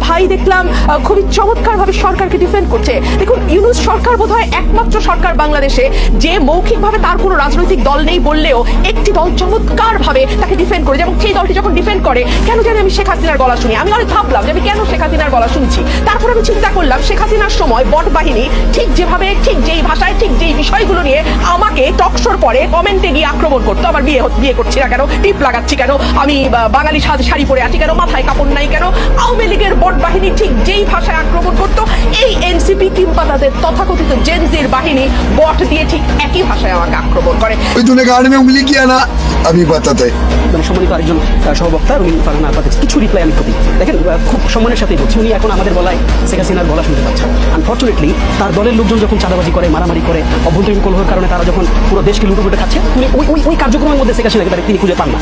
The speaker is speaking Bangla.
ভাই দেখলাম খুবই চমৎকারভাবে সরকারকে ডিফেন্ড করছে। দেখুন, ইউনূস সরকার বোধহয় একমাত্র সরকার বাংলাদেশে যে মৌখিকভাবে তার কোনো রাজনৈতিক দল নেই বললেও একটি দল চমৎকারভাবে তাকে ডিফেন্ড করে, এবং সেই দলটি যখন ডিফেন্ড করে কেন জানি আমি শেখ হাসিনার গলা শুনি। আমি অনেক ভাবলাম যে আমি কেন শেখ হাসিনার গলা শুনছি। তারপর আমি চিন্তা করলাম, শেখ হাসিনার সময় বট বাহিনী ঠিক যেভাবে, ঠিক যেই ভাষায়, ঠিক যেই বিষয়গুলো নিয়ে আমাকে টকশোর পরে কমেন্টে গিয়ে আক্রমণ করতো, আমার বিয়ে করছি না কেন, টিপ লাগাচ্ছি কেন, আমি বাঙালি শাড়ি পরে আছি কেন, মাথায় কাপড় নাই কেন, আওয়ামী লীগের বট বাহিনী ঠিক যেই ভাষায় আক্রমণ করতো, এই এনসিপি কিংবা তাদের তথাকথিত জেনজির বাহিনী বট দিয়ে ঠিক একই ভাষায় আমাকে আক্রমণ করে। আমি বাতাতে মানে সম্মানিত আরেকজন সহবক্তা রুমিন ফারহানা আপাতের কিছু রিপ্লাই আমি করি। দেখেন, খুব সম্মানের সাথেই বলছি, উনি এখন আমাদের গলায় শেখ হাসিনার গলা শুনতে পাচ্ছেন। আনফর্চুনেটলি তার দলের লোকজন যখন চাঁদাবাজি করে, মারামারি করে, অভ্যন্তরীণ কলহের কারণে তারা যখন পুরো দেশকে লুটোপুটে খাচ্ছে, উনি ওই কার্যক্রমের মধ্যে শেখ হাসিনাকে তিনি খুঁজে পান না।